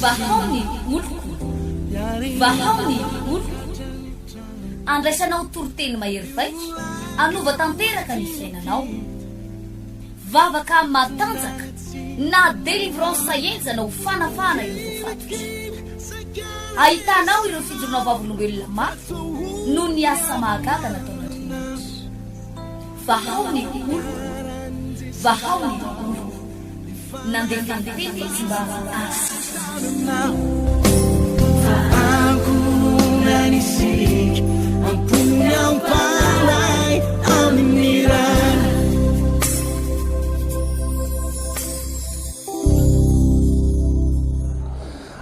vahaony oloko vahaony oloko andraisanao toroteny mahery vaika anova tanteraka ny fiainanao vavaka matanjaka na délivrance saenjana ho fanafana ireo fatotra ahitanao ireo fijorona vavolombelona mafy no ny asa mahagaga nataon'Andriamanitra vahaony oloko vahaony oloko nandeha teny izy mba asa Nanisik ang punyang palay aminiran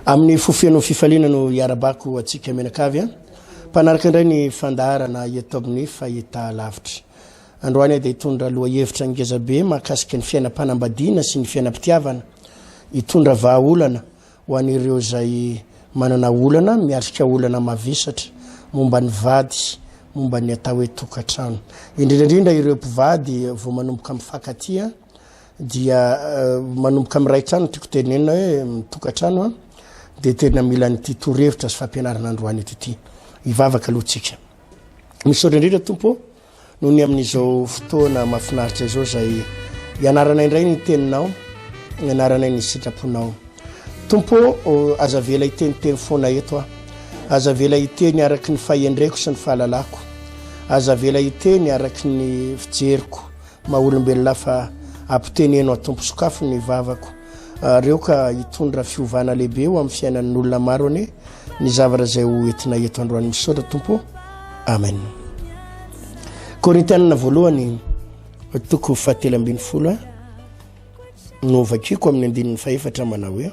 amin'ny fofeno fifaliana no iarabako atsika menakavy mpanaraka indray ny fandaharana eto amin'ny fahita lavitra androany dia hitondra loha hevitra ngeza be mahakasika ny fiainam-panambadiana sy ny fiainam-pitiavana hitondra vahaolana ho an'ireo zay manana olana miarika olana mavesatra momba ny vady momba ny atao hoe tokatrano indrindrandrindra ireo mpivady vao manomboka mifakatia dia manomboka miray trano tiako tenena hoe mitokatrano dia tena mila nyity torevitra sy fampianarana androany eto ity ivavaka alohatsika misaotra indrindra tompo noho ny amin'izao fotoana mahafinaritra izao zay ianarana indray ny teninao ianarana ny sitraponao tompo aza vela iteniteny foana eto aza vela iteny araky ny fahendreko sy ny fahalalako aza vela iteny araky ny fijeriko maha-olombelona fa ampiteneno atompo sokafo ny vavako reo ka hitondra fiovana lehibe eo amin'ny fiainan'ny olona maro ane ny zavatra zay ho entina eto androany misaotra tompo amen Korintianina voalohany toko 7:10 no vakiko amin'ny andininy faefatra manao hoe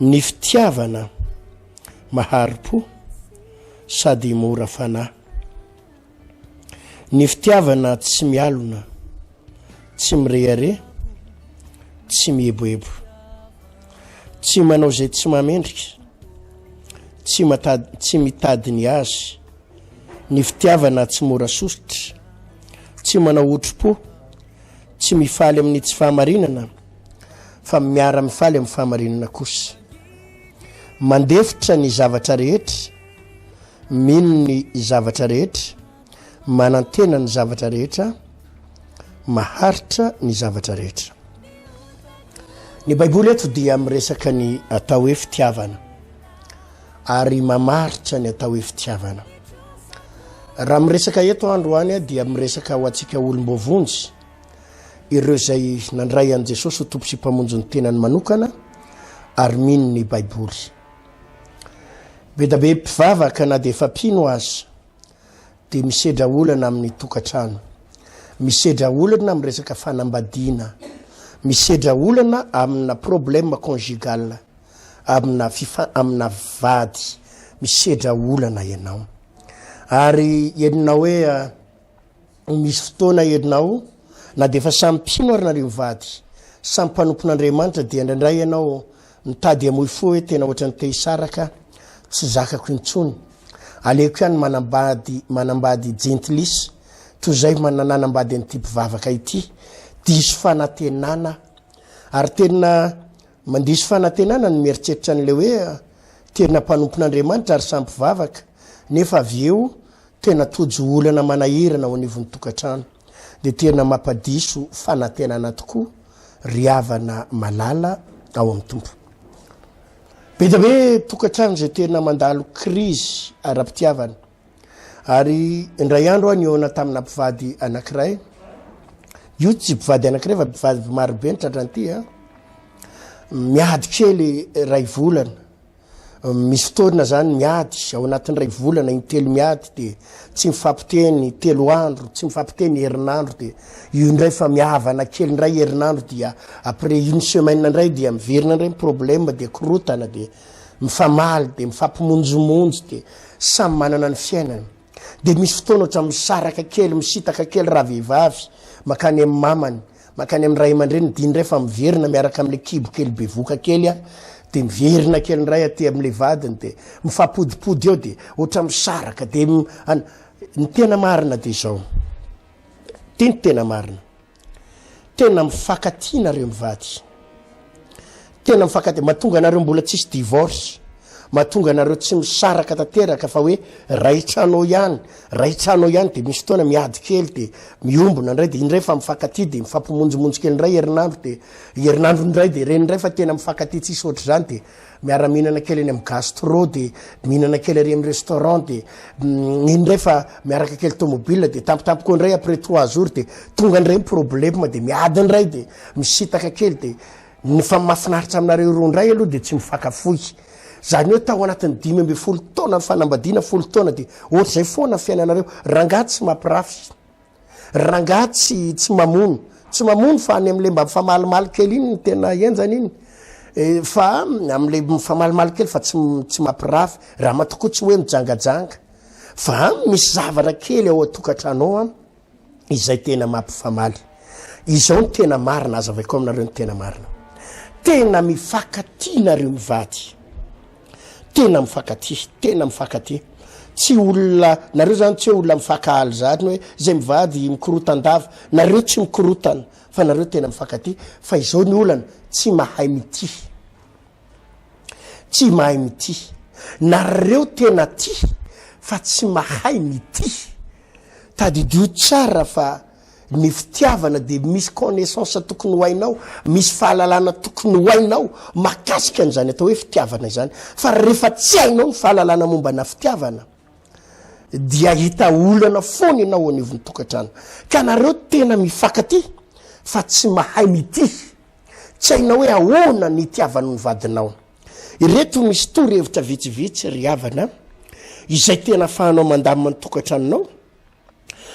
ny fitiavana maharipo sady mora fanahy ny fitiavana tsy mialona tsy mirehare tsy mieboebo tsy manao zay tsy mamendrika tsy mitady ny azy ny fitiavana tsy mora sositra tsy manao otropo tsy mifaly amin'ny tsy fahamarinana fa miara mifaly amin'ny fahamarinana kosa mandefitra ny zavatra rehetra mino ny zavatra rehetra manantena ny zavatra rehetra maharitra ny zavatra rehetra ny baiboly eto dia miresaka ny atao hoe fitiavana ary mamaritra ny atao hoe fitiavana raha miresaka eto androany dia miresaka ho antsika olombovonjy ireo zay nandray an Jesosy ho tompo sy mpamonjy ny tenany manokana ary mino ny baiboly be da be mpivavaka na dia efa mpino azy dia misedra olana amin'ny tokatrano misedra olana amin'ny resaka fanambadiana misedra olana amina problème conjugal amina vady misedra olana ianao ary edinao hoe misy fotoana edinao na dia efa samy mpino ary nareo vady samy mpanompon'Andriamanitra dia indraindray ianao mitady amoy fo hoe tena ohatra ny te hisaraka tsy zakako intsony aleko ihany manambady gentlis toy zay mananambady ny type vavaka ity diso fanantenana ary tena mandiso fanantenana ny mieritreritra an'le hoe tena mpanompon'Andriamanitra ary samy mpivavaka nefa avy eo tena tojo olana manahirana ho anivon'ny tokatrano dia tena mampadiso fanantenana tokoa riavana malala ao amin'ny tompo be da be tokatrano zay tena mandalo krizy ara-pitiavana ary indray andro any eona tamina mpivady anankiray io tsy mpivady anankiray fa mpivady marobe ny tratran'ity miady kely ray volana misy fotoana zany miady ao anatin'ny ray volana intelo miady dia tsy mifampiteny 3 andro tsy mifampiteny herinandro dia io indray fa mihavana kely indray herinandro dia après une semaine indray dia miverina indray problème dia korotana dia mifamaly dia mifampimonjomonjy dia samy manana ny fiainana dia misy fotoana ohatra misaraka kely misitaka kely raha vehivavy makany amin'ny mamany makany amin'ny ray aman-dreny dia indray fa miverina miaraka amin'le kibo kely bevoka kely dia miverina kely indray aty amin'le vadiny dia mifampodipody eo dia ohatra misaraka dia ny tena marina dia izao tena marina tena mifakatiana reo mivady tena mifakaty mahatonga anareo mbola tsisy divorce mahatonga anareo tsy misaraka tanteraka fa hoe raitranao ihany de misy fotoana miady kely de miombona indray de indray fa mifakaty de mifampimonjomonjo kely indray herinandro indray de reny indray fa tena mifakaty tsisy ohatry zany de miara mihinana kely eny amin'ny gastro de mihinana kely ary amin'ny restaurant de indray fa miaraka kely tomobile de tampotampoka indray après 3 jours de tonga indray problème de miady indray de misitaka kely de ny fa mahafinaritra aminareo roa indray aloha de tsy mifakafoy zany hoe tao anatin'ny 10 taona fanambadiana 10 taona de ohatry zay foana fiainanareo rangahy tsy mampirafy rangahy tsy mamono fa any am'le mba mifamalimaly kely iny tena enjany iny fa am'le mifamalimaly kely fa tsy mampirafy raha matoko tsy hoe mijangajanga fa misy zavatra kely ao atokatranao izay tena mampifamaly izao ny tena marina azavaiko aminareo ny tena marina tena mifankatinareo mivady tena mifankaty tsy olona nareo zany tsy olona mifakahaly zany hoe zay mivady mikorotandava nareo tsy mikorotana fa nareo tena mifankaty fa izao ny olana tsy mahay mity nareo tena ty fa tsy mahay mity tadidio tsara fa ny fitiavana de misy connaissance tokony hoainao misy fahalalana tokony hoainao makasika an'izany atao hoe fitiavana izany fa rehefa tsy hainao ny fahalalana momba na fitiavana dia hita olana foana ianao anivony tokatrano ka nareo tena mifankaty fa tsy mahay mity tsy hainao hoe ahoana ny tiavana ny vadinao ireto misy torohevitra vitsivitsy ry havana izay tena fahanao mandamina ny tokatranonao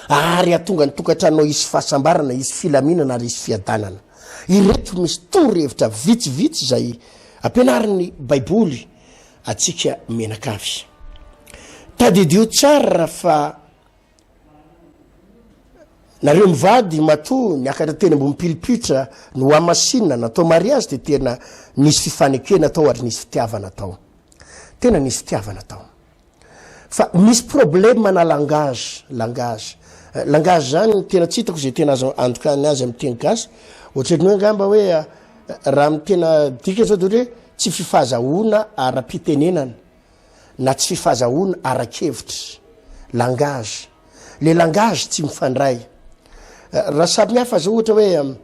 ary atonga ny tokatranao isy fahasambarana isy filaminana ary isy fiadanana ireto misy torohevitra vitsivitsy zay ampianarin'ny baiboly atsika menakavy tadidio tsara fa nareo mivady mato niakatra tena mbo mipilipitra no amasinina natao mariazy de tena nisy fifanekena tao ary nisy fitiavana tao tena nisy fitiavana tao fa misy problème na langage zany tena tsy hitako zay tena azo andokany azy amin'ny teny gasy ohatrany hoe ngamba hoe raha tena dika zao de hoe tsy fifazahoana ara-pitenenana na tsy fifazahoana ara-kevitra langage le langage tsy mifandray raha samy hafa zao ohatra hoe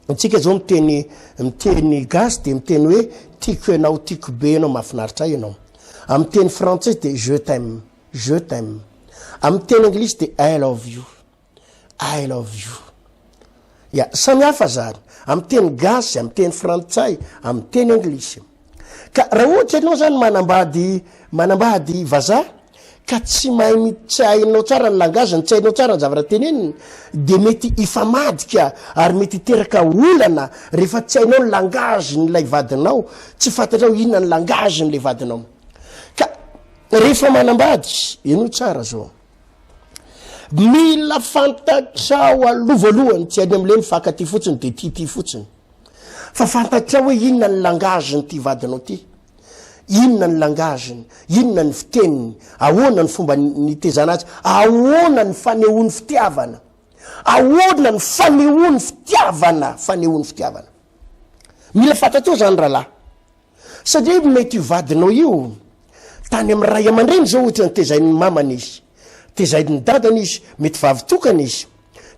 antsika zao miteny gasy de miteny hoe tiako ianao tiako be ianao mahafinaritra ianao amin'ny teny français de je t'aime amin'ny teny anglisy de I love you ya samy hafa zany amin'ny teny gasy amin'ny teny frantsay amin'ny teny anglisy ka raha ohatra ianao zany manambady vazaha ka tsy mahay tsy hainao tsara ny langazany tsy hainao tsara ny zavatra teneniny de mety ifamadika ary mety iteraka olana rehefa tsy hainao ny langage nylay vadinao tsy fantatrao inona ny langage nylay vadinao ka rehefa manambady ino tsara zao mila fantatrao aloha voalohany tsy any am'le mifankaty fotsiny de ty fotsiny fa fantatrao hoe inona ny langage ny ty vadinao ty inona ny langageny inona ny fiteniny ahoana ny fomba nitezana azy ahoana ny fanehoany fitiavana ahoana ny fanehoany fitiavana mila fantatrao zany rahalahy satria mety io vadinao io tany amin'ny ray aman-dreny zao ohatra ny tezain'ny mamany izy tezain'ny dadany izy mety vavitokana izy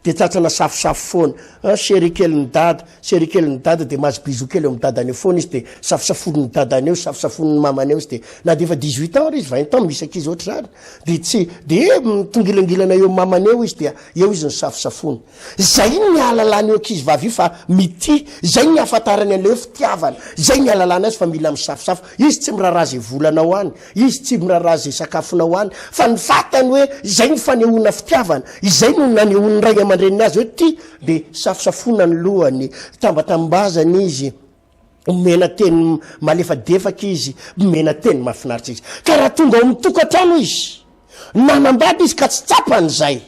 de tratrana safosafo foana serikely ny dada de mahazo bizo kely eo amin'ny dadany eo foana izy de safosafon'ny dadany eo safosafon'ny mamany eo izy de na de efa 18 ans izy 20 ans misy akizy ohatry zany de tsy de mitongilangilana eo mamany eo izy de eo izy ny safosafony zay ny ahalalany eo akizy vavy fa mity zay ny ahafantarany an'le fitiavana zay ny ahalalany azy fa mila misafosafo izy tsy mirarazy volanao any izy tsy mirarazy sakafonao any fa ny fatany hoe zay ny fanehoana fitiavana izay no nanehoany ray aman-dreniny azy hoe ty de safosafona ny lohany tambatambazany izy mena teny malefadefaka izy mena teny mahafinaritra izy ka raha tonga ao mitokatrano izy nanambady izy ka tsy tsapany zay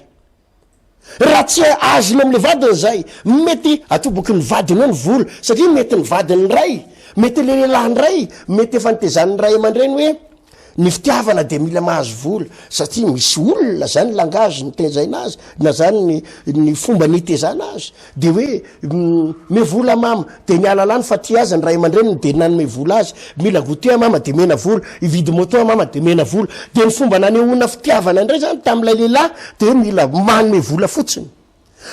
raha tsy azony am'le vadiny zay mety atoboky ny vadiny eo ny vola satria mety ny vadiny ray mety le lelahany ray mety efa nitezan'ny ray aman-dreny hoe ny fitiavana de mila mahazo vola satria misy olona zany langage nitezaina azy na zany ny fomba nitezana azy de hoe me vola mama de miala lany fa ty azy ny ray aman-dreniny de nanome vola azy mila goûter mama de mena vola ividy moto mama de mena vola de ny fomba nanehoana fitiavana indray zany tam'ilay lehilahy de mila manome vola fotsiny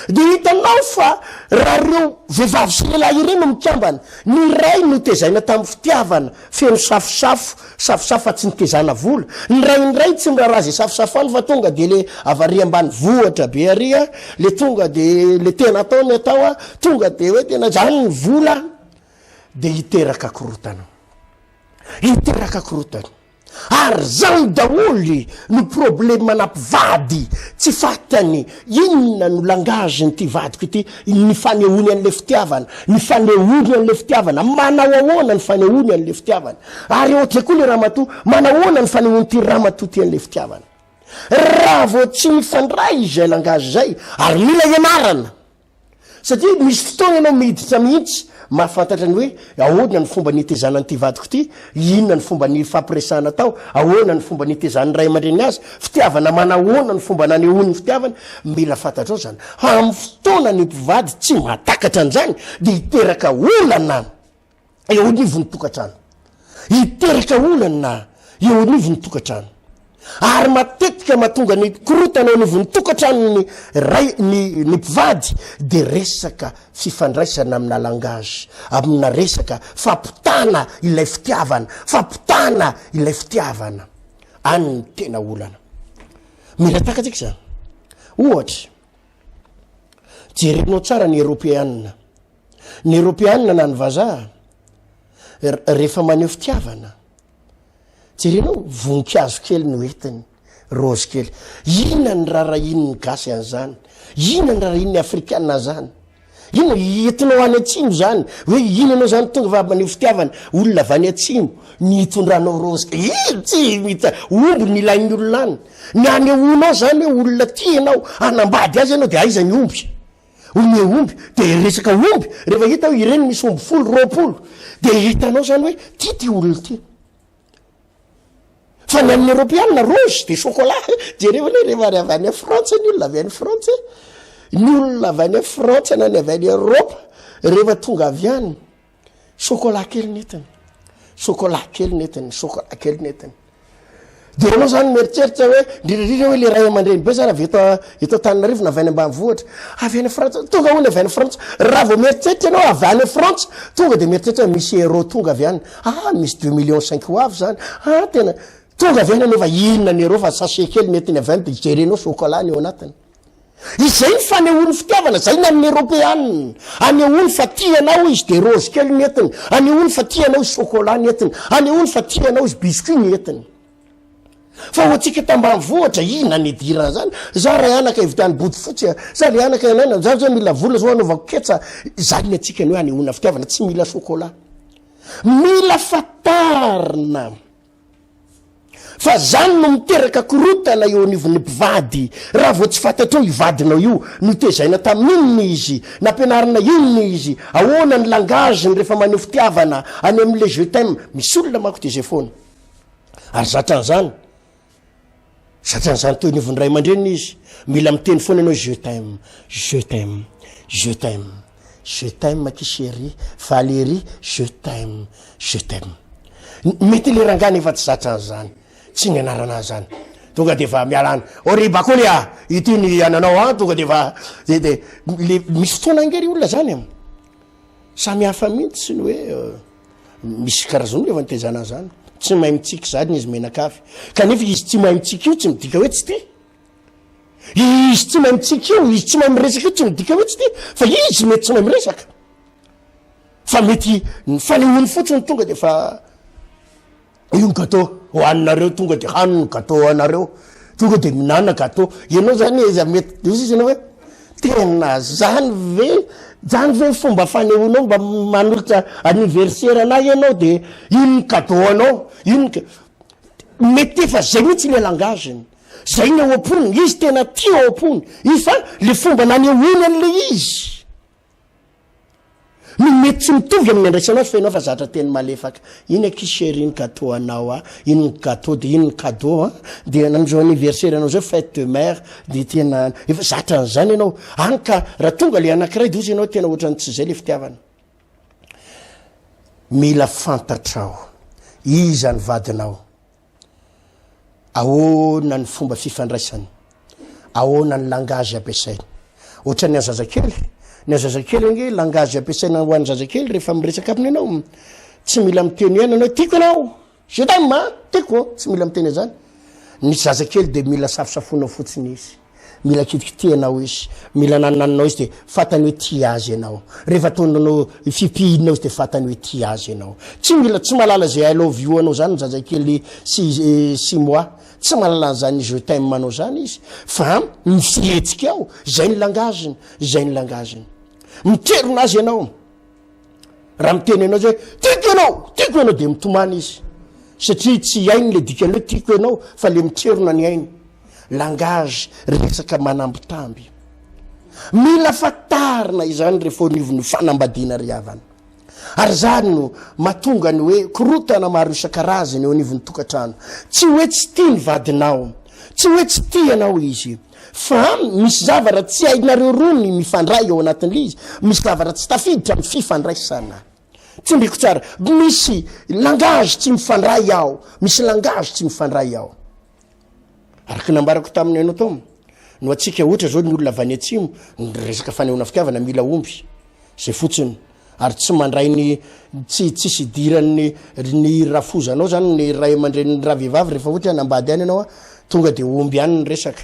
de hitanao fa raha reo vehivavy sy lehilahy ireny mikambana ny ray notezaina tamin'ny fitiavana feno safosafo fa tsy nitezana vola ny ray tsy mirarazy safosafo fa tonga de le avary ambany vohatra be aria le tonga de le tena ataony atao tonga de hoe tena zany ny vola de hiteraka korotana ary zany daholy no problème manampivady tsy fatany inona no langage ny ty vadiko ity ny fanehoany an'le fitiavana ny fanehoany an'le fitiavana manao ahoana ny fanehoany an'le fitiavana ary ohatra koa le ramatoa manao ahoana ny fanehoany ty ramatoa ty an'le fitiavana raha vao tsy mifandray zay langage zay ary mila ianarana satria misy fotoana ianao miditra mihitsy mahafantatra ny hoe ahoana ny fomba nitezana ny ty vadiko ty inona ny fomba ny fampiresana tao ahoana ny fomba nitezana ny ray aman-dreny azy fitiavana manahoana ny fomba nanehoany ny fitiavana mila fantatrao zany amin'ny fotoana ny mpivady tsy mahatakatra an'izany de hiteraka olana eo anivo ny tokantrano hiteraka olana eo anivo ny tokantrano ary matetika mahatonga ny korotana anivo ny tokantrano ny mpivady de resaka fifandraisana amina langage amina resaka fampitana ilay fitiavana any tena olana mila takatsika zany ohatra jerenao tsara ny européanina na ny vazaha rehefa maneho fitiavana jerenao voninkazo kely no entiny rose kely inona ny rarahiny gasy an'izany inona ny rarahiny afrikanina zany ino entinao any atsimo zany hoe inanao zany tonga va maneho fitiavana olona avy any atsimo nitondranao rose tsy mita omby ny ilain'ny olona any ny anehoanao zany hoe olona tianao anambady azy ianao de aiza ny omby ome omby de resaka omby rehefa hitao ireny misy omby 10 de hitanao zany hoe ty olona ty fa ny amin'ny européanina rose de chocolat rehefa avy any France ny olona avy any France ny olona avy any France na ny avy any Europe rehefa tonga avy any chocolat kely netiny de anao zany meritreritra hoe ndrindrindra hoe le ray aman-dreny be zany avy eto Tananarivo na avy any ambanivohitra avy any France tonga hono avy any France raha vao meritreritra anao avy any France tonga de meritreritra misy euro tonga avy any misy 2,5 millions ho avy zany tena tonga avy any anefa inona ny euro fa sachet kely netiny avy any de jerenao chocolat ny eo anatiny izay ny fanehoany fitiavana zay ny amin'ny européanina anehoany fa tianao izy de rose kely netiny anehoany fa tianao izy chocolat netiny anehoany fa tianao izy biscuit netiny fa hoatsika tambanivohitra ina ny dirana zany za ray anaka evitany body fotsy za le anaka anana za zao mila vola zao anaovako ketsa zany ny atsika ny hoe anehoana fitiavana tsy mila chocolat mila fatarina fa zany no miteraka korotana eo anivon'ny mpivady raha vao tsy fantatrao ivadinao io notezaina tamin'inona izy nampianarina inona izy ahoana ny langage ny rehefa maneho fitiavana any amin'le je t'aime misy olona manko de zay foana ary zatran'zany toy nivon'ny ray aman-dreny izy mila miteny foana ianao je t'aime ma chérie Valérie je t'aime mety le rangana efa tsy zatran'zany tsy ny anarana zany tonga de va mialana oriba koa le ity ny ananao tonga de va de misy fotoana angery olona zany samy hafa mihitsy ny hoe misy karazany efa nitezana zany tsy mahay mitsiky zany izy menakafy kanefa izy tsy mahay mitsiky io tsy midika hoe tsy ty izy tsy mahay mitsiky io izy tsy mahay miresaka io tsy midika hoe tsy ty fa izy mety tsy mahay miresaka fa mety fanehoany fotsiny tonga de fa io ny gâteau hoaninareo tonga de haniny gâteau anareo tonga de minana gâteau ianao zany izy mety izy ianao hoe tena zany ve fomba fanehoanao mba manolotra anniversaire anay ianao de ino ny gâteau anao mety efa zay mihitsy le langageny zay ny ao am-poniny izy tena tia ao am-pony izy fa le fomba nanehoany an'le izy mety tsy mitovy amin'ny andraisanao fenao fa zatra teny malefaka iny akishery iny gâteau anao iny gâteau de iny cadeau de nanjo anniversaire anao zao fête de mère de tena efa zatra an'zany ianao any ka raha tonga le anankiray de ozy ianao tena ohatrany tsy zay le fitiavana mila fantatrao izany vadinao ahoana ny fomba fifandraisany ahoana ny langage ampiasainy ohatra ny azazakely ny azazakely nge langage ampiasaina ho an'ny zazakely rehefa miresaka aminy ianao tsy mila miteny ihany anao tiako anao je t'aime tiako tsy mila miteny zany ny zazakely de mila safosafonao fotsiny izy mila kitikitianao izy mila nananinao izy de fatany hoe tia azy ianao rehefa tonanao fipihinao izy de fatany hoe tia azy ianao tsy mila tsy malala zay I love you anao zany zazakely 6 mois tsy malala zany je t'aime manao zany izy fa mifihetsika ao zay ny langageny zay ny langageny miterona azy ianao raha miteny anao zay tiako ianao de mitomany izy satria tsy ainy le dikany hoe tiako ianao fa le miterona ny ainy langage resaka manambitamby mila fatarina izany rehefa onivony fanambadiana ry havana ary zany no matonga ny hoe korotana maro isan-karazany eo anivony tokantrano tsy hoe tsy tia ny vadinao tsy hoe tsy tia anao izy fa misy zavatra tsy hainareo rony mifandray ao anatin'le izy misy zavatra tsy tafiditra amin'ny fifandraisana tsy ndriko tsara misy langage tsy mifandray ao misy langage tsy mifandray ao araky nambarako taminy anao tao no atsika ohatra zao ny olona avany atsimo ny resaka fanehoana fitiavana mila omby zay fotsiny ary tsy mandray ny tsisy idiran'ny ny rafozanao zany ny ray aman-dren'ny raha vehivavy rehefa ohatra nambady any anao tonga de omby any ny resaka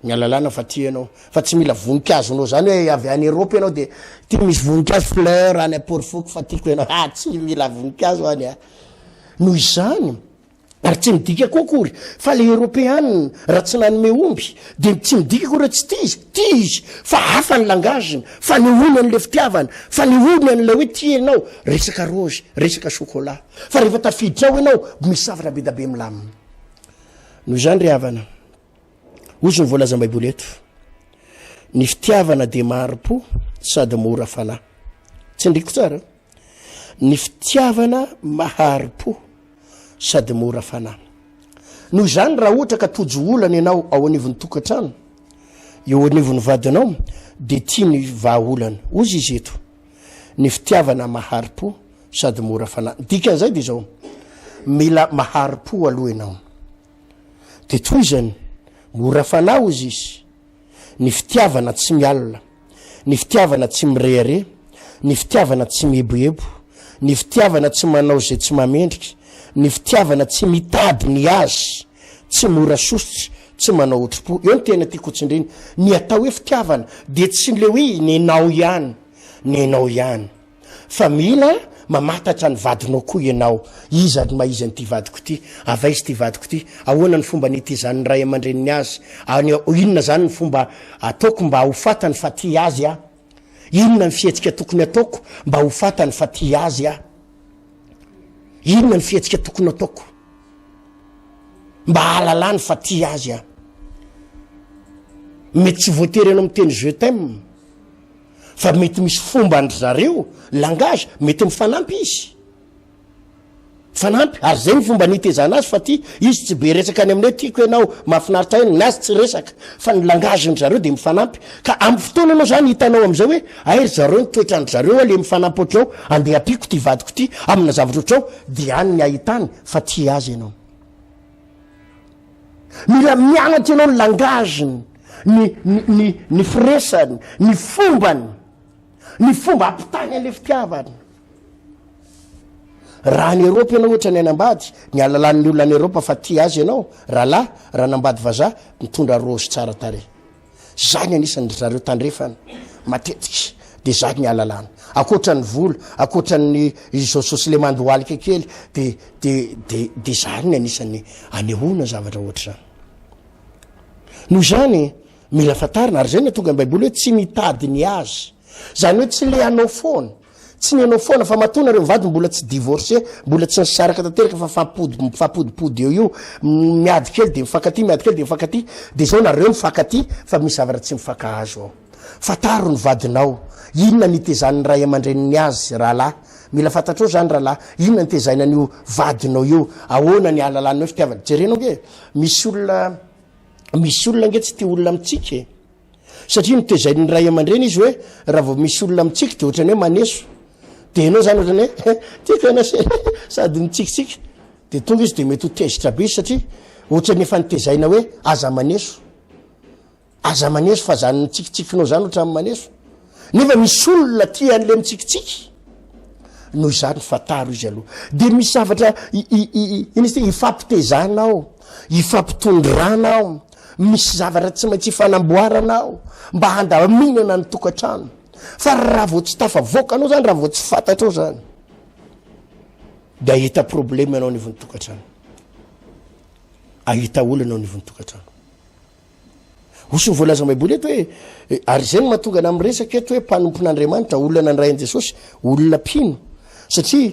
ny alalana fa tia anao fa tsy mila voninkazo anao zany hoe avy any Europe anao de tia misy voninkazo fleur any aporifoko fa tiako ianao tsy mila voninkazo any noho izany ary tsy midika kokory fa le européenne raha tsy nanome omby de tsy midika kory tsy tia izy fa hafa ny langageny fa ny onany le fitiavana fa ny onany le hoe tianao resaka rose resaka chocolat fa rehefa tafiditra ao ianao misy zavatra be da be milamina noho izany ry havana ozy ny voalaza baiboly eto ny fitiavana de maro-po sady mora fanahy tsy ndriko tsara ny fitiavana maharo-po sady mora fanahy noho izany raha ohatra ka tojo olana ianao ao anivony tokantrano eo anivony vadinao de tia ny vahaolana ozy izy eto ny fitiavana maharo-po sady mora fanahy dikan'izay de zao mila maharo-po aloha ianao de toy zany mora fanahy izy izy ny fitiavana tsy mialina ny fitiavana tsy mirehare ny fitiavana tsy mieboebo ny fitiavana tsy manao zay tsy mamendrika ny fitiavana tsy mitady ny azy tsy mora sositra tsy manao otripo eo ny tena tiako tsindriny ny atao hoe fitiavana de tsy le hoe nenao ihany fa mila mamatatra ny vadinao koa ianao izany maizany ty vadiko ty avaizy ty vadiko ty ahoana ny fomba nity zany ray aman-dreniny azy inona zany ny fomba ataoko mba ho fatany fa ty azy inona ny fihetsika tokony ataoko mba ho fatany fa ty azy inona ny fihetsika tokony ataoko mba halalany fa ty azy mety tsy voatery anao miteny je t'aime fa mety misy fomba andry zareo langage mety mifanampy izy fanampy ary zay ny fomba nitezana azy fa ty izy tsy be resaka any aminay tiako ianao mahafinaritra eny ny azy tsy resaka fa ny langage ny zareo de mifanampy ka amin'ny fotoana anao zany hitanao am'izay hoe airy zareo ny toetrandry zareo le mifanampy ohatrao andeha apiko ty vadiko ty amina zavatra ohatrao de any ny ahitany fa ty azy ianao mila mianatra ianao ny langageny ny firesany ny fombany ny fomba ampitany an'le fitiavany raha ny Europe ianao ohatra ny anambady ny alalan'ny olona any Europe fa ty azy ianao raha nambady vazaha mitondra rose tsara tare zany anisany zareo tandrefana matetiky de zany ny alalana akoatra ny volo akoatra ny sosy le mandohalika kely de zany anisany anehoana zavatra ohatra noho zany mila fatarina ary zay ny tonga baiboly hoe tsy mitady ny azy zany hoe tsy le anao foana tsy ny anao foana fa matona reo mivady mbola tsy divorcé mbola tsy nisaraka tanteraka fa fampodipody eo miady kely de mifankaty de zao nareo mifankaty fa misy zavatra tsy mifankahazo ao fataro ny vadinao inona nitezan'ny ray aman-dreniny azy rahalahy mila fantatrao zany rahalahy inona nitezainan'io vadinao io ahoana ny alalanao fitiavana jerenao nge misy olona nge tsy tia olona mitsika satria nitezain'ny ray aman-dreny izy hoe raha vao misy olona mitsika de ohatrany hoe maneso de enao zany ohatrany hoe tiako ana sady mitsikitsika de tonga izy de mety ho tezitra be izy satria ohatrany efa nitezaina hoe aza maneso fa zany mitsikitsikinao zany ohatra amin'ny maneso nefa misy olona tia an'le mitsikitsiky noho izany fataro izy aloha de misy zavatra inisy ifampitezanao ifampitondrana misy zavatra tsy maintsy ifanamboaranao mba handaminana ny tokantrano fa raha vao tsy tafavoakanao zany raha vao tsy fantatrao zany de ahita problème anao nivon'ny tokantrano ahita olana ao nivon'ny tokantrano osy ny voalaza baiboly eto hoe ary zay no mahatonga ana amin'ny resaka eto hoe mpanompon'Andriamanitra olona nandray an Jesosy olona pino satria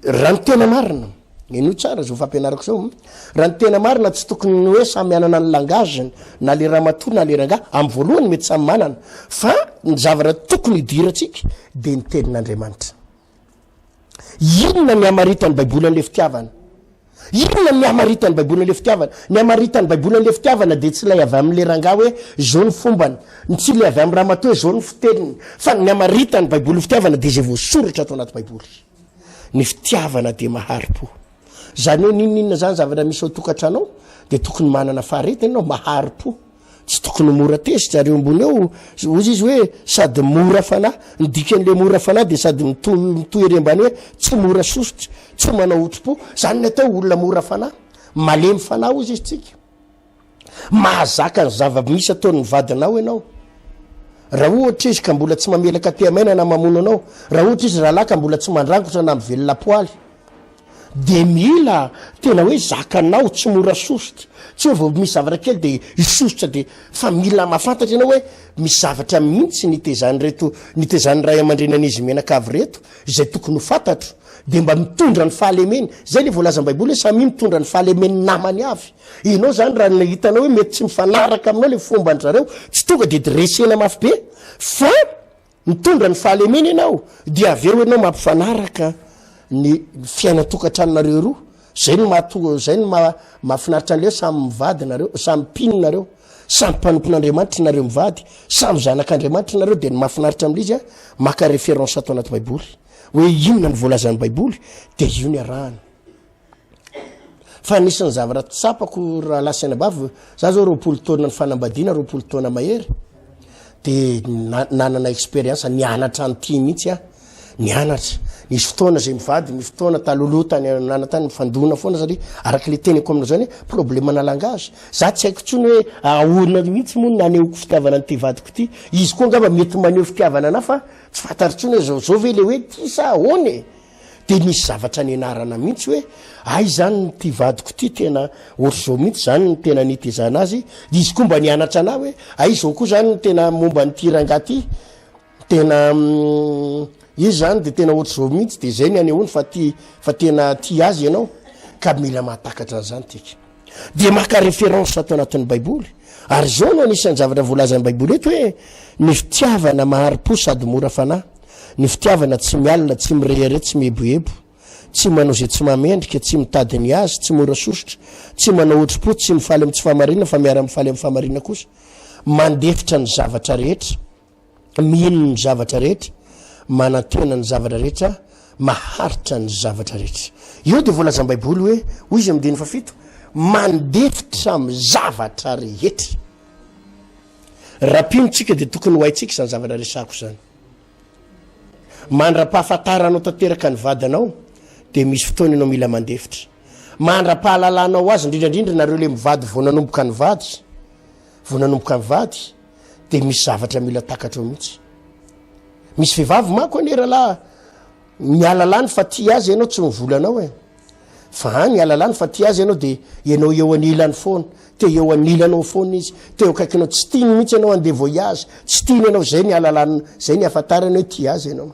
raha ny tena marina ino tsara zo fampianarako zao raha ny tena marina tsy tokony hoe samy anana ny langage na le ramatoa na le rangahy amin'ny voalohany mety samy manana fa ny zavatra tokony idiratsika de ny tenin'Andriamanitra inona ny amaritany baiboly an'le fitiavana inona ny amaritany baiboly an'le fitiavana ny amaritany baiboly an'le fitiavana de tsy lay avy amin'le rangahy hoe zao ny fombany tsy lay avy amin'ny ramatoa hoe zao ny fiteniny fa ny amaritany baiboly fitiavana de zay voasoratra ato anaty baiboly ny fitiavana de mahary-po zany hoe ninninona zany zavatra misy ao tokantranao de tokony manana faharetany ianao mahary-po tsy tokony mora tesy zareo ambony eo ozy izy hoe sady mora fanahy ny dikan'le mora fanahy de sady mitoery ambany hoe tsy mora sositra tsy manao otro-po zany ny atao olona mora fanahy malemy fanahy ozy izy tsika mahazaka ny zava-misy ataon'ny vadinao ianao raha ohatra izy ka mbola tsy mamelaka tia-maina na mamono anao raha ohatra izy rahalahy ka mbola tsy mandrangotra na mivelona poaly de mila tena hoe zakanao tsy mora sositra tsy hoe vao misy zavatra kely de isositra de fa mila mahafantatra ianao hoe misy zavatra mihitsy nitezany ray aman-drenan'izy menakavy reto zay tokony ho fantatro de mba mitondra ny fahalemeny zay le voalaza baiboly hoe samy mitondra ny fahalemeny namany avy ianao zany raha nahitanao hoe mety tsy mifanaraka aminao le fomba ny zareo tsy tonga de dresena mafy be fa mitondra ny fahalemeny ianao de aveo ianao mampifanaraka ny fiainatokantranonareo roa zay no mahafinaritra an'le samy mivady nareo samy mpino nareo samy mpanompon'Andriamanitra nareo mivady samy zanak'Andriamanitra nareo de ny mahafinaritra amin'izy maka référence ato anaty baiboly hoe inona ny voalazan'ny baiboly de io ny arahany fa anisan'ny zavatra tsapako raha lasina bavy za zao 20 taona ny fanambadiana 20 taona mahery de nanana expérience nianatra an'ty mihitsy nianatra nisy fotoana zay mivady misy fotoana talolotany nanatany mifandona foana satria araky le teniko aminao zany hoe problème na langage za tsy haiko tsony hoe ahorina mihitsy moa naneoko fitiavana nyty vadiko ty izy koa ngamba mety maneho fitiavana ana fa tsy fantaritsony hoe zao ve le hoe ty sa ahoany de nisy zavatra nianarana mihitsy hoe ay zany ty vadiko ty tena ohatry zao mihitsy zany ny tena nitezana azy de izy koa mba nianatra ana hoe ay zao koa zany ny tena momba nyty rangahy ty tena izy zany de tena ohatry zao mihitsy de zay ny anehoany fa tena ty azy ianao ka mila mahatakatra an'izany tika de maka référence ato anatin'ny baiboly ary zao no anisan'ny zavatra voalazan'ny baiboly eto hoe ny fitiavana mahary-po sady mora fanahy ny fitiavana tsy mialina tsy mirehare tsy mihebohebo tsy manao zay tsy mamendrika tsy mitady ny azy tsy mora sositra tsy manao otro-po tsy mifaly amin'ny tsy fahamarinana fa miara mifaly amin'ny fahamarinana kosa mandefitra ny zavatra rehetra mihino ny zavatra rehetra manantena ny zavatra rehetra maharitra ny zavatra rehetra io de voalazan'ny baiboly hoe hoy izy amin'ny 7 mandefitra amin'ny zavatra rehetra rapintsika de tokony ho haitsika zany zavatra resako zany mandra-pahafantaranao tanteraka ny vadanao de misy fotoana ianao mila mandefitra mandra-pahalalanao azy indrindrandrindra nareo le mivady vao nanomboka ny vady de misy zavatra mila takatra mihitsy misy vehivavy mako anera laha mialalany fa ty azy ianao tsy mivolanao fa ny alalany fa ty azy ianao de ianao eo anilany foana te eo anilanao foana izy te eo kaikinao tsy tiany mihitsy ianao ande voyage tsy tiany ianao zay ny alalany zay ny afantarany hoe ty azy ianao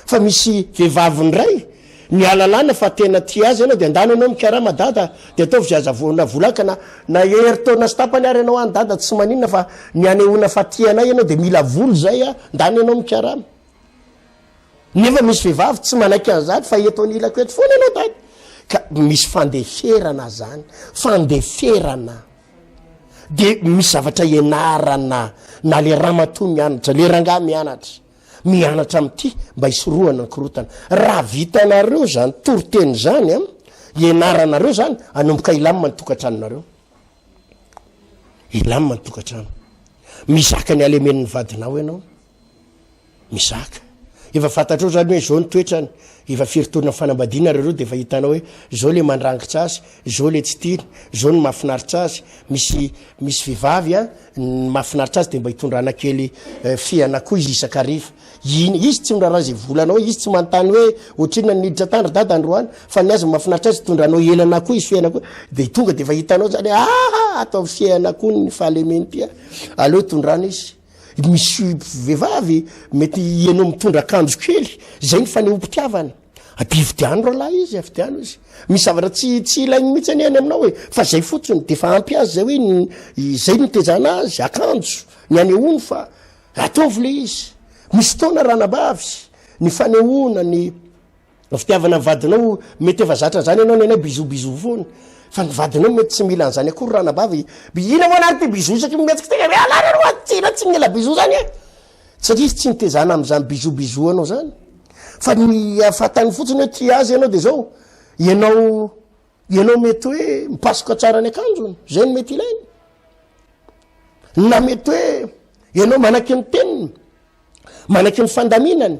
fa misy vehivavy ndray ny alalana fa tena ty azy ianao de andana anao mikarama dada de ataovy zy azavona volaka na eritaona sy tapany ary ianao any dada tsy maninona fa ny anehoana fa ty anay ianao de mila volo zay ndany ianao mikarama nefa misy vehivavy tsy manaiky an'zany fa etony ilako eto foana anao dady ka misy fandeferana zany fandeferana de misy zavatra ianarana na le ramatoa mianatra le rangahy mianatra amity mba hisorohana nykorotana raha vitanareo zany toroteny zany a ianaranareo zany anomboka ilamina ny tokantranonareo ilamina ny tokantrano mizaka ny alemen'ny vadinao ianao mizaka efa fantatreo zany hoe zao ny toetrany efa firitorina fanambadiana reo de efa hitanao hoe zao le mandrangitra azy zao le tsy tiany zao ny mahafinaritra azy misy vehivavy a mahafinaritra azy de mba hitondrana kely fiana koa izy isakariva iny izy tsy ondrarana zay volanao izy tsy manontany hoe ohatrina niditra tandra dada androany fa ny azy mahafinaritra azy tondranao elana koa izy fiana koa de tonga de efa hitanao zany atao fiana koa ny fahalemeny ty aleo tondrana izy misy vehivavy mety ianao mitondra akanjo kely zay ny fanehompitiavana afidiano ralahy izy afidiano izy misy zavatra tsy ilainy mihitsy any aminao hoe fa zay fotsiny de fa ampy azy zay hoe zay nitezana azy akanjo ny anehoany fa ataovy le izy misy fotoana ranabavy ny fanehoana ny fitiavana vadinao mety efa zatra zany ianao nenay bizobizo foana fa ny vadinao mety tsy mila an'zany akory ranabavy ina voanary ty bizo saky metsika tena alana ro atsina tsy mila bizo zany satria izy tsy nitezana am'zany bizobizo anao zany fa ny afatany fotsiny hoe ty azy ianao de zao ianao mety hoe mipasoka tsara ny akanjony zay ny mety ilainy na mety hoe ianao manaky ny teniny manaky ny fandaminany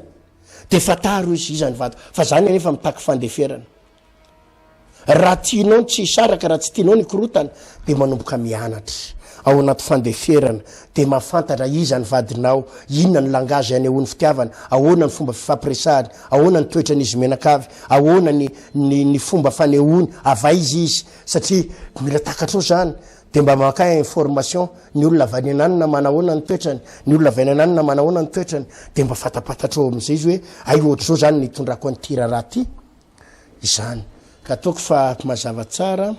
de fataro izy zany vato fa zany anefa mitaky fandeferana raha tianao tsy isaraka raha tsy tianao ny korotana de manomboka mianatra ao anaty fandeferana de mahafantatra izany vadinao inona ny langazy anehoany fitiavana ahoana ny fomba fifampiresahany ahoana ny toetra n'izy menakavy ahoana ny fomba fanehoany avaizy izy satria mila takatrao zany de mba maka information ny olona vaninanina manahoana ny toetrany ny olona vaninanina manahoana ny toetrany de mba fatapatatrao am'izay izy hoe ay ohatra zao zany nitondrako ny tira raha ty izany ka ataoko fa mazava tsara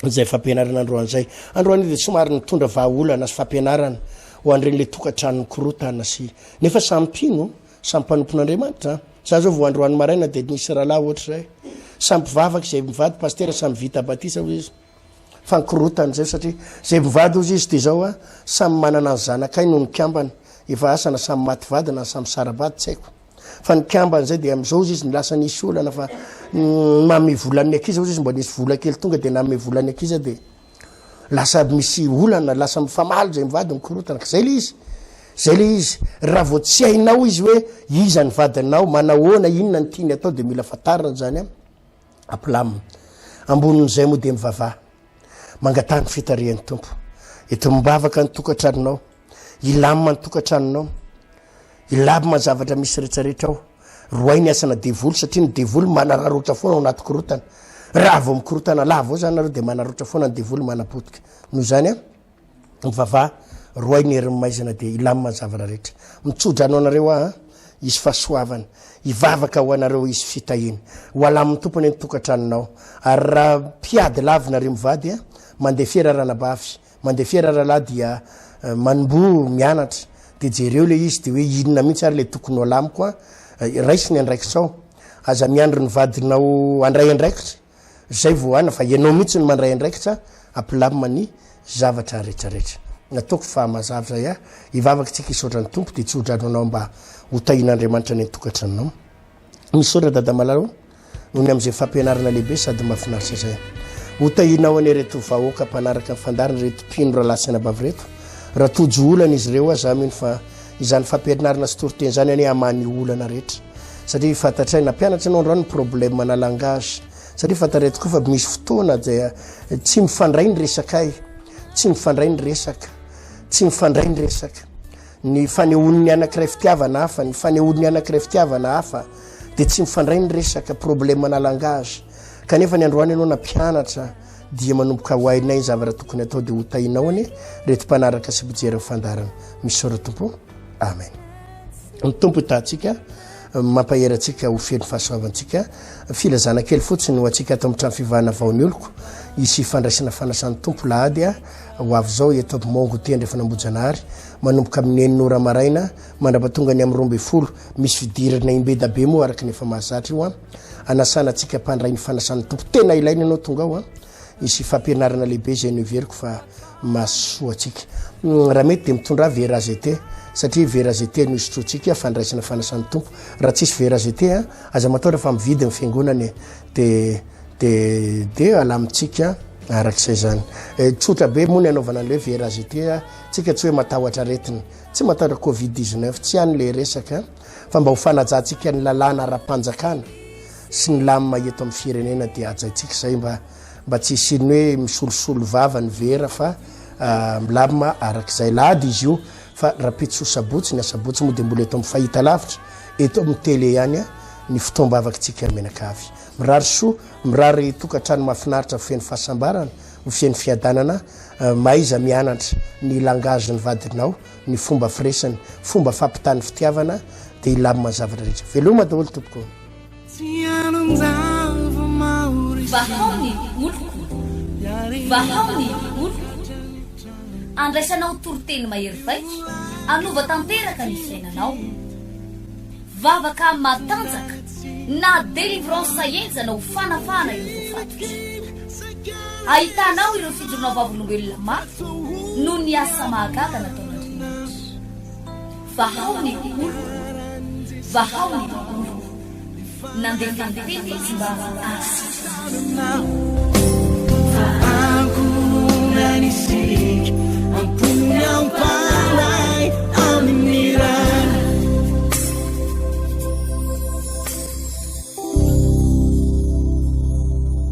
zay fampianarana androan'zay androany de somary nitondra vahaolana sy fampianarana ho andreny le tokantrano korotana sy nefa sampino sampanompon'andriamanitra za zao vo androany maraina de nisy rahalahy ohatra zay sampy vavaky zay mivady paster samy vita batisa izy fankorotana zay satria zay mivady ozy izy de zao a samy manana ny zanakay no nikambana efa asana samy maty vadina samy sarabady tsy haiko fa nikambana zay de am'izao izy izy nilasa nisy olana fa mamy volan'ny akiza ozy izy mba nisy vola kely tonga de name volan'ny akiza de lasa misy olana lasa mifamaly zay mivady nikorotana ka zay le izy raha vo tsy hainao izy hoe iza ny vadinao manahoana inona ny tiany atao de mila fatarina zany aplamina ambonin'zay moa de mivavaha mangatany fitarian'ny tompo eto mibavaka ny tokantranonao ilamina ny tokantranonao ilabima zavatra misy rehetrarehetra ao roay ny asana devoly satria ny devoly manararotra foana ao anaty korotana raha vo mikorotana la vao zany nareo de manarotra foana ny devoly manapotika noho zany mivavaha roay ny herin'ny maizana de ilamina zavatra rehetra mitsodrano anareo izy fahasoavana ivavaka ho anareo izy fitahina ho alamin'ny tompony ny tokantranonao ary raha mpiady lavinareo mivady mandefera ranabavy mandefera rahalahy dia manombo mianatra de jereo le izy de hoe inona mihitsy ary le tokony ho alamiko raisiny andraikitsao aza miandro ny vadinao andray andraikitra zay vo ana fa ianao mihitsy ny mandray andraikitra ampilamina ny zavatra rehetrarehetra nataoko fa mazava zay ivavaka tsika isotra ny tompo de tsy hodranonao mba hotahin'andriamanitra ny tokantranonao misotra dada malaro nohony am'izay fampianarana lehibe sady mahafinaritra zay hotahinao ane reto vahoaka mpanaraka nyfandariny reto mpino raha lasina bavy reto raha tojo olana izy reo za mino fa izany fampianarana sy toriteny zany ane amany olana rehetra satria fantatray nampianatra anao androany problème na langage satria fantareto koa fa misy fotoana de tsy mifandray ny resakay tsy mifandray ny resaka tsy mifandray ny resaka ny fanehoan'ny anankiray fitiavana hafa ny fanehoan'ny anankiray fitiavana hafa de tsy mifandray ny resaka problème na langage kanefa ny androany ianao nampianatra dia manomboka ho ainay zavatra tokony atao de hotahinao ane reto mpanaraka sy mpijery fandarana misy ora tompo amen ny tompo hitantsika mampaherantsika ho feny fahasoavantsika filazana kely fotsiny ho atsika atao am'trano fivahana vaony oloko isy fandraisana fanasany tompo lahady a ho avy zao eto mongo tendry fanambojanahary manomboka amin'ny 9 ora maraina mandrapatonga ny amin'ny 12 misy fidirana imbeda be moa araky ny efa mahazatra io a anasana atsika mpandrainy fanasany tompo tena ilainy anao tonga ao a isy fampianarana lehibe zay noveriko fa masoa atsika raha mety de mitondra VADINAO satria VADINAO no isotrotsika fandraisana fanasany tompo raha tsisy VADINAO aza mataora fa mividy ny fiangonany de alamitsika arak'izay zany tsotra be moa ny anaovana an'le VADINAO tsika tsy hoe matahotra aretina tsy matahotra COVID-19 tsy any le resaka fa mba ho fanajantsika ny lalàna ara-panjakana sy ny lamina eto amin'ny firenena de ajaitsika zay mba tsy siny hoe misolosolo vava ny vera fa milamina arak'izay lahady izy io fa rapitso sabotsy ny asabotsy moa de mbola eto amin'ny fahita lavitra eto amin'ny tele ihany a ny fotoam-bavaka tsika menakavy mirary soa mirary tokantrano mahafinaritra feny fahasambarana ho feny fiadanana maiza mianatra ny langage ny vadinao ny fomba firesany fomba fampitany fitiavana de ilamina zavatra rehetra veloma daholo tompoko vahaony oloko andraisanao toroteny mahery vaitso anova tanteraka ny fiainanao vavaka matanjaka na délivrance enjana ho fanafana ireo fatotra ahitanao ireo fijorona vavolombelona mafy no ny asa mahagaga nataon'Andriamanitra vahaony oloko nandeha fanteny izy mba Ankunani sik, ampunya